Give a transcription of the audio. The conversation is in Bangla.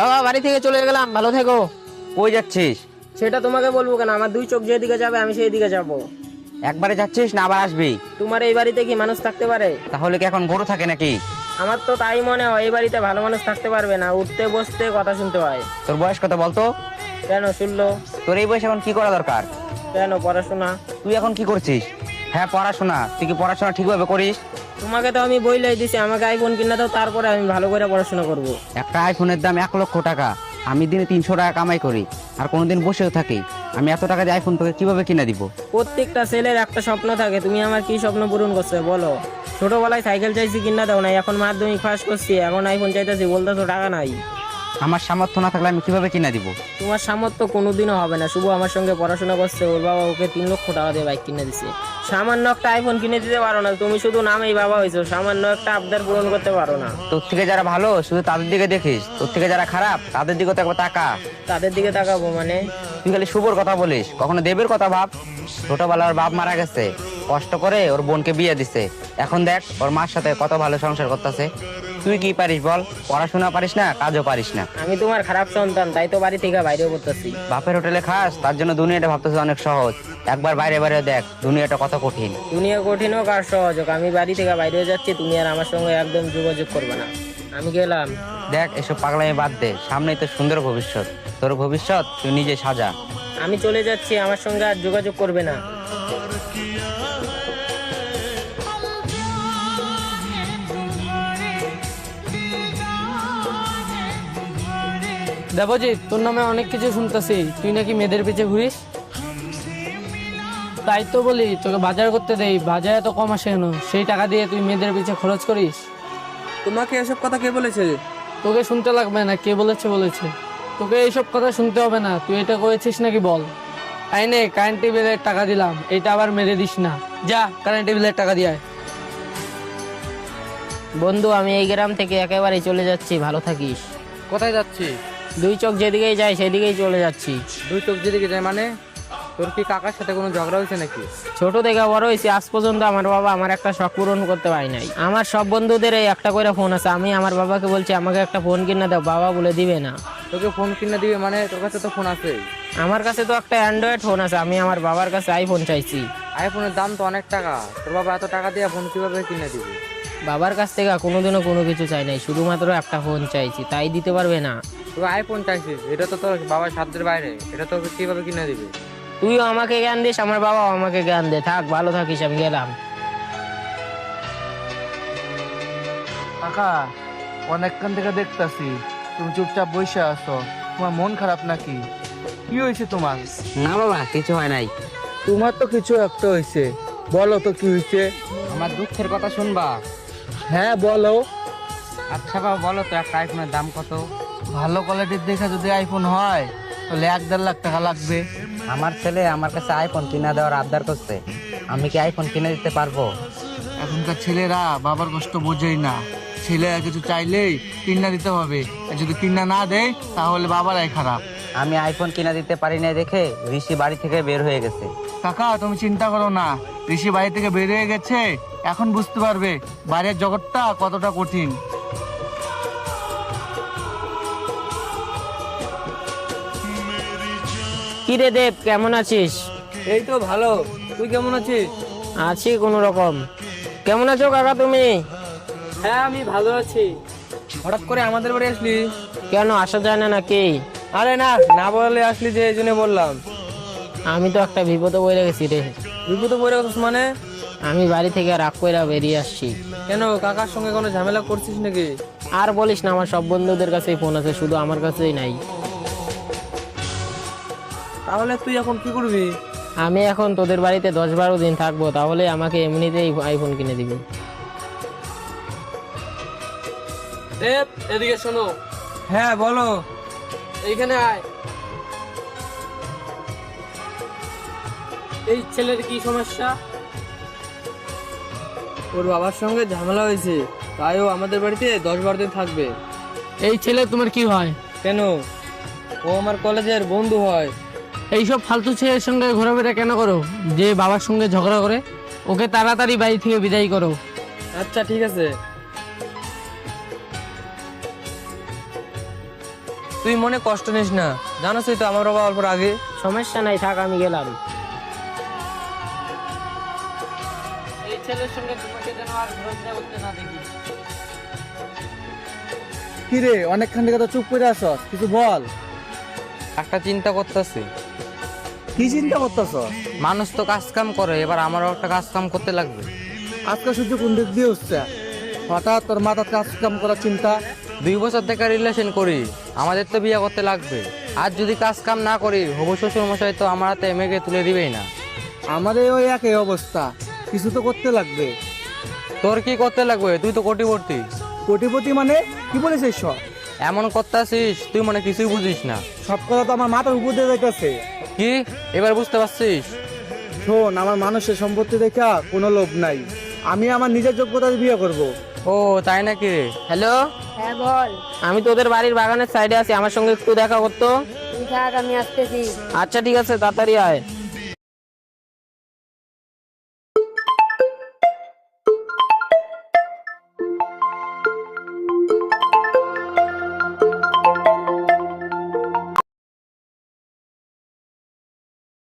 বাবা বাড়ি থেকে চলে গেলাম, ভালো থেকো। কই যাচ্ছিস? সেটা তোমাকে বলবো কেন? আমার দুই চোখ যেদিকে যাবে আমি সেই দিকে যাব। একবারে যাচ্ছিস না আবার আসবি? তোমার এই বাড়িতে কি মানুষ থাকতে পারে? তাহলে কি এখন গরু থাকে নাকি? আমার তো তাই মনে হয়, এই বাড়িতে ভালো মানুষ থাকতে পারবে না, উঠতে বসতে কথা শুনতে হয়। তোর বয়স কত বলতো? কেন শুনলো? তোর এই বয়স এখন কি করা দরকার? কেন পড়াশোনা? তুই এখন কি করছিস? হ্যাঁ পড়াশোনা। তুই কি পড়াশোনা ঠিকভাবে করিস? তোমাকে তো আমি বইলাই দিছি আমাকে আইফোন কিনে দাও, তারপরে আমি ভালো করে পড়াশোনা করব। একটা আইফোনের দাম 1,00,000 টাকা। আমি দিনে 300 টাকা কামাই করি, আর কোনোদিন বসেও থাকি। আমি এত টাকা দিয়ে আইফোন তোকে কিভাবে কিনে দিব? প্রত্যেকটা ছেলের একটা স্বপ্ন থাকে, তুমি আমার কি স্বপ্ন পূরণ করছো বলো? ছোটবেলায় সাইকেল চাইছি, কিনা দাও নাই, এখন মাধ্যমিক পাস করছি, এখন আইফোন চাইতেছি, বলতেছো টাকা নাই। আমার সামর্থ্য না থাকলে আমি কিভাবে কিনে দিব? তোমার সামর্থ্য কোনোদিনও হবে না। শুভ আমার সঙ্গে পড়াশোনা করছে, ওর বাবা ওকে 3 লক্ষ টাকা দিয়ে বাইক কিনে দিছে। সামান্য একটা আইফোন কিনে দিতে পারো না? তুমি শুধু নামেই বাবা হয়েছো, সামান্য একটা আবদার পূরণ করতে পারো না। তোর থেকে যারা ভালো শুধু তাদের দিকে দেখিস, তোর থেকে যারা খারাপ তাদের দিকে তো একবার তাকা। তাদের দিকে তাকাবো মানে? তুই খালি শুভর কথা বলিস, কখনো দেবের কথা ভাব। ছোটবেলার বাপ মারা গেছে, কষ্ট করে ওর বোনকে বিয়ে দিছে। এখন দেখ ওর মার সাথে কত ভালো সংসার করতেছে। তুই কি পারিস বল? পড়াশোনা পারিস না, কাজও পারিস না। আমি তোমার খারাপ সন্তান, তাই তো বাড়ি থেকে বাইরেও করতেছি। বাপের হোটেলে খাস, তার জন্য দুনিয়াটা ভাবতেছে অনেক সহজ। একবার বাইরে বাইরে দেখ দুনিয়াটা কত কঠিন। দুনিয়া কঠিন হোক আর সহজ হোক, আমি বাড়ি থেকে বাইরেও যাচ্ছি, তুমি আর আমার সঙ্গে একদম যোগাযোগ করবে না। আমি গেলাম। দেখ এসব পাগলামি বাদ দে, সামনেই তো সুন্দর ভবিষ্যৎ। তোর ভবিষ্যৎ তুই নিজে সাজা। আমি চলে যাচ্ছি, আমার সঙ্গে আর যোগাযোগ করবে না। দেবজিৎ, তোর নামে অনেক কিছু শুনতেছি, তুই নাকি মেয়েদের পিছে ঘুরিস। তাই তো বলি তোকে বাজার করতে দেই, বাজারে তো কম আসে কেন? সেই টাকা দিয়ে তুই মেয়েদের পিছে খরচ করিস। তোমাকে এসব কথা কে বলেছে? তোকে শুনতে লাগবে না, কে বলেছে বলেছে। তোকে এইসব কথা শুনতে হবে না, তুই এটা করেছিস নাকি বল। আইনে কারেন্ট বিলের টাকা দিলাম, এটা আবার মেরে দিস না। যা কারেন্ট বিলের টাকা দিয়ে আয়। বন্ধু, আমি এই গ্রাম থেকে একেবারে চলে যাচ্ছি, ভালো থাকিস। কোথায় যাচ্ছি? দুই চোখ যেদিকেই যায় সেদিকেই চলে যাচ্ছি। দুই চোখ যেদিকে যায় মানে? তোর কি কাকার সাথে কোনো ঝগড়া হয়েছে নাকি? ছোট থেকে বড় হয়েছি, আজ পর্যন্ত আমার বাবা আমার একটা শখ পূরণ করতে পারে নাই। আমার সব বন্ধুদের এই একটা করে ফোন আছে, আমি আমার বাবাকে বলছি আমাকে একটা ফোন কিনে দাও, বাবা বলে দিবে না। তোকে ফোন কিনে দিবে মানে? তোর কাছে তো ফোন আছে। আমার কাছে তো একটা অ্যান্ড্রয়েড ফোন আছে, আমি আমার বাবার কাছে আইফোন চাইছি। আইফোনের দাম তো অনেক টাকা, তোর বাবা এত টাকা দিয়ে ফোন কিভাবে কিনে দিবে? বাবার কাছ থেকে কোনোদিনও কোনো কিছু চাই নাই, শুধুমাত্র একটা ফোন চাইছি, তাই দিতে পারবে না? তুই আইফোন চাইছিস, এটা তো তোর বাবার সাধ্যের বাইরে, এটা তোকে কিভাবে কিনে দিবে? তুইও আমাকে জ্ঞান দিস, আমার বাবাও আমাকে জ্ঞান দে। থাক, ভালো থাকিস, আমি গেলাম। কাকা, অনেকক্ষণ থেকে দেখতাছি তুমি চুপচাপ বসে আছো। তোমার মন খারাপ নাকি? কি হয়েছে তোমার? না বাবা, কিছু হয় নাই। তোমার তো কিছু একটা হয়েছে, বলো তো কি হয়েছে? আমার দুঃখের কথা শুনবা? হ্যাঁ বলো। আচ্ছা বাবা বলো তো, একটা আইফোনের দাম কত? ভালো কোয়ালিটির দেখে যদি আইফোন হয় তাহলে 1-1.5 লাখ টাকা লাগবে। আমার ছেলে আমার কাছে আইফোন কিনে দেওয়ার আবদার করছে, আমি কি আইফোন কিনে দিতে পারবো? এখনকার ছেলেরা বাবার কষ্ট বোঝেই না। ছেলেরা কিছু চাইলেই কিনা দিতে হবে, আর যদি কিনা না দেয় তাহলে বাবারাই খারাপ। আমি আইফোন কিনে দিতে পারি না দেখে ঋষি বাড়ি থেকে বের হয়ে গেছে। কাকা তুমি চিন্তা করো না, ঋষি বাড়ি থেকে বের হয়ে গেছে, এখন বুঝতে পারবে বাইরের জগৎটা কতটা কঠিন। কি রে দেব, কেমন আছিস? এই তো ভালো, তুই কেমন আছিস? আছি কোনো রকম। কেমন আছো কাকা তুমি? হ্যাঁ আমি ভালো আছি। হঠাৎ করে আমাদের বাড়ি আসলি? কেন আসা যায় না নাকি? আরে না, না বললে আসলি যে, এই জন্য বললাম। আমি তো একটা বিপদে পড়ে গেছি রে। বিপদে পড়ে গেছিস মানে? আমি বাড়ি থেকে রাগ কইরা বেরিয়ে আসছি। কেন, কাকার সঙ্গে কোনো ঝামেলা করছিস নাকি? আর বলিস না, আমার সব বন্ধুদের কাছেই ফোন আছে, শুধু আমার কাছেই নাই। তাহলে তুই এখন কি করবি? আমি এখন তোদের বাড়িতে 10-12 দিন থাকবো, তাহলে আমাকে এমনিতেই আইফোন কিনে দিবি। দেব, এদিকে শোনো। হ্যাঁ বলো। এইখানে আয়। এই ছেলের কি সমস্যা? ওর বাবার সঙ্গে ঝামেলা হয়েছে, তাই ও আমাদের বাড়িতে 10-12 দিন থাকবে। এই ছেলে তোমার কি হয়? কেন, ও আমার কলেজের বন্ধু হয়। এইসব ফালতু ছেলের সঙ্গে ঘোরাফেরা কেন করো, যে বাবার সঙ্গে ঝগড়া করে? ওকে তাড়াতাড়ি বাড়ি থেকে বিদায় করো। আচ্ছা ঠিক আছে। তুই মনে কষ্ট নিস না, জানোসই তো আমার বাবা অল্প আগে। সমস্যা নাই, থাক আমি গেলাম। এই ছেলের সঙ্গে তোমাকে যেন আর ঘোরাফেরা করতে না দেখি। কি রে অনেকক্ষণ থেকে তো চুপ করে আছো, কিছু বল। একটা চিন্তা করতেছি, কি চিন্তা করতেছ? মানুষ তো কাজ কাম করে, এবার আমারও একটা কাজ কাম করতে লাগবে। আজকে সূর্য কোন দিক দিয়ে উঠছে? হঠাৎ তোর মাথার কাজ কাম করার চিন্তা? 2 বছর থেকে রিলেশন করি, আমাদের তো বিয়ে করতে লাগবে। আর যদি কাজ কাম না করি, হবু শ্বশুর মশাই তো আমার হাতে মেঘে তুলে দিবেই না। আমাদের ওই একই অবস্থা, কিছু তো করতে লাগবে। তোর কি করতে লাগবে? তুই তো কোটিপতি। কোটিপতি মানে কি বলেছিস সব? এমন করতেছিস তুই মনে কিছুই বুঝিস না। সব কথা তো আমার মাথার উপর দিয়ে যাইতেছে। কি এবার বুঝতে পারছিস? শোন, আমার মানুষের সম্পত্তি দেখা কোনো লোভ নাই, আমি আমার নিজের যোগ্যতায় বিয়ে করব। ও তাই নাকি রে? হ্যালো, হ্যাঁ বল। আমি তোদের বাড়ির বাগানের সাইডে আছি, আমার সঙ্গে একটু দেখা করতো। তুই থাক, আমি আসতেছি। আচ্ছা ঠিক আছে, তাড়াতাড়ি আয়।